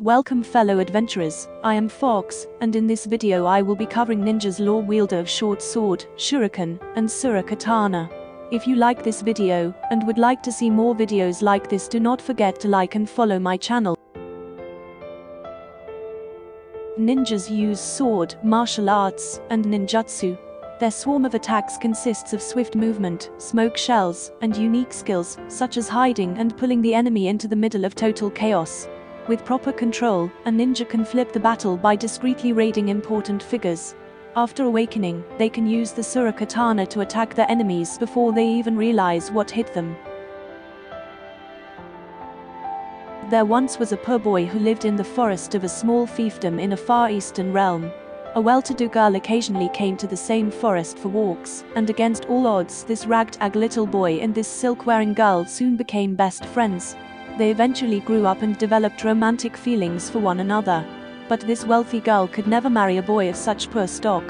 Welcome fellow adventurers, I am Fox, and in this video I will be covering ninja's lore wielder of short sword, shuriken, and sura katana. If you like this video, and would like to see more videos like this, do not forget to like and follow my channel. Ninjas use sword, martial arts, and ninjutsu. Their swarm of attacks consists of swift movement, smoke shells, and unique skills, such as hiding and pulling the enemy into the middle of total chaos. With proper control, a ninja can flip the battle by discreetly raiding important figures. After awakening, they can use the sura katana to attack their enemies before they even realize what hit them. There once was a poor boy who lived in the forest of a small fiefdom in a far eastern realm. A well-to-do girl occasionally came to the same forest for walks, and against all odds this ragtag little boy and this silk-wearing girl soon became best friends. They eventually grew up and developed romantic feelings for one another. But this wealthy girl could never marry a boy of such poor stock.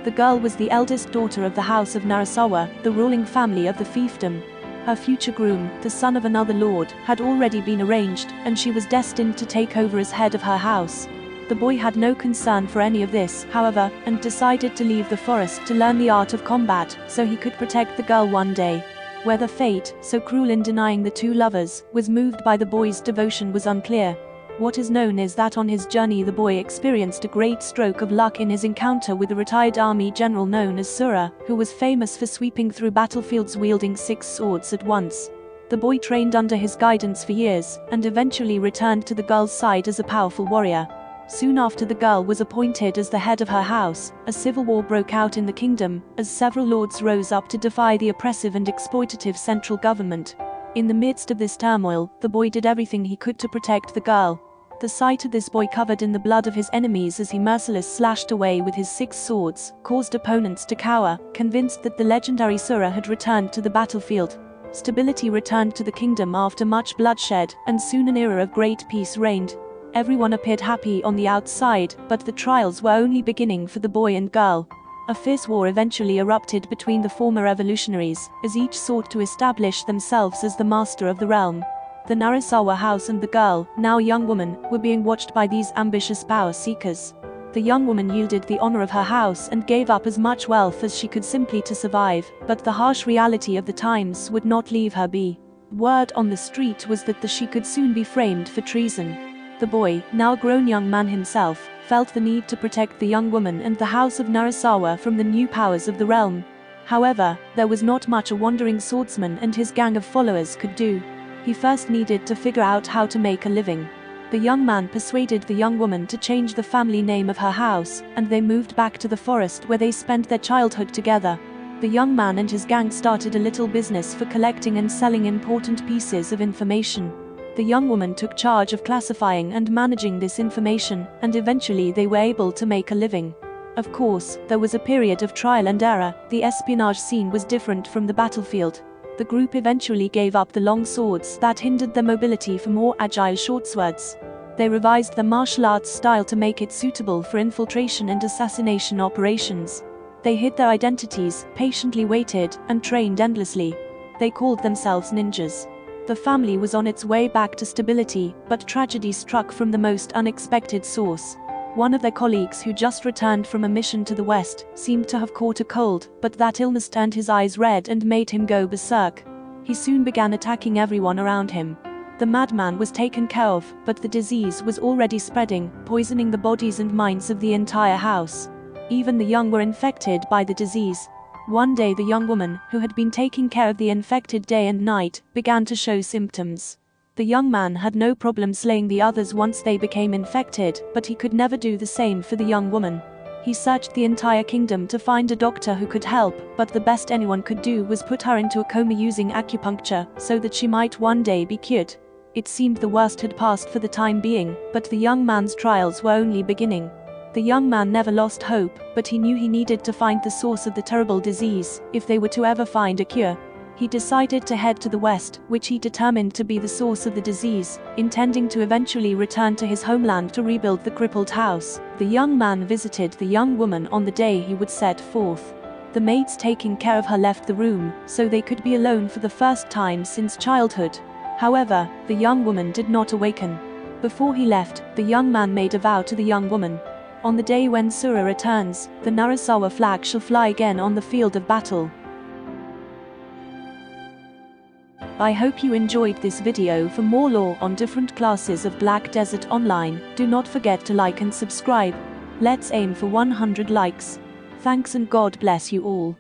The girl was the eldest daughter of the house of Narasawa, the ruling family of the fiefdom. Her future groom, the son of another lord, had already been arranged, and she was destined to take over as head of her house. The boy had no concern for any of this, however, and decided to leave the forest to learn the art of combat, so he could protect the girl one day. Whether fate, so cruel in denying the two lovers, was moved by the boy's devotion was unclear. What is known is that on his journey the boy experienced a great stroke of luck in his encounter with a retired army general known as Sura, who was famous for sweeping through battlefields wielding 6 swords at once. The boy trained under his guidance for years, and eventually returned to the girl's side as a powerful warrior. Soon after the girl was appointed as the head of her house, a civil war broke out in the kingdom, as several lords rose up to defy the oppressive and exploitative central government. In the midst of this turmoil, the boy did everything he could to protect the girl. The sight of this boy covered in the blood of his enemies as he mercilessly slashed away with his 6 swords, caused opponents to cower, convinced that the legendary Sura had returned to the battlefield. Stability returned to the kingdom after much bloodshed, and soon an era of great peace reigned. Everyone appeared happy on the outside, but the trials were only beginning for the boy and girl. A fierce war eventually erupted between the former revolutionaries, as each sought to establish themselves as the master of the realm. The Narasawa house and the girl, now a young woman, were being watched by these ambitious power seekers. The young woman yielded the honor of her house and gave up as much wealth as she could simply to survive, but the harsh reality of the times would not leave her be. Word on the street was that she could soon be framed for treason. The boy, now a grown young man himself, felt the need to protect the young woman and the house of Narasawa from the new powers of the realm. However, there was not much a wandering swordsman and his gang of followers could do. He first needed to figure out how to make a living. The young man persuaded the young woman to change the family name of her house, and they moved back to the forest where they spent their childhood together. The young man and his gang started a little business for collecting and selling important pieces of information. The young woman took charge of classifying and managing this information, and eventually they were able to make a living. Of course, there was a period of trial and error. The espionage scene was different from the battlefield. The group eventually gave up the long swords that hindered their mobility for more agile short swords. They revised their martial arts style to make it suitable for infiltration and assassination operations. They hid their identities, patiently waited, and trained endlessly. They called themselves ninjas. The family was on its way back to stability, but tragedy struck from the most unexpected source. One of their colleagues who just returned from a mission to the west seemed to have caught a cold, but that illness turned his eyes red and made him go berserk. He soon began attacking everyone around him. The madman was taken care of, but the disease was already spreading, poisoning the bodies and minds of the entire house. Even the young were infected by the disease. One day the young woman, who had been taking care of the infected day and night, began to show symptoms. The young man had no problem slaying the others once they became infected, but he could never do the same for the young woman. He searched the entire kingdom to find a doctor who could help, but the best anyone could do was put her into a coma using acupuncture, so that she might one day be cured. It seemed the worst had passed for the time being, but the young man's trials were only beginning. The young man never lost hope, but he knew he needed to find the source of the terrible disease, if they were to ever find a cure. He decided to head to the west, which he determined to be the source of the disease, intending to eventually return to his homeland to rebuild the crippled house. The young man visited the young woman on the day he would set forth. The maids taking care of her left the room, so they could be alone for the first time since childhood. However, the young woman did not awaken. Before he left, the young man made a vow to the young woman. On the day when Sura returns, the Narasawa flag shall fly again on the field of battle. I hope you enjoyed this video. For more lore on different classes of Black Desert Online, do not forget to like and subscribe. Let's aim for 100 likes. Thanks and God bless you all.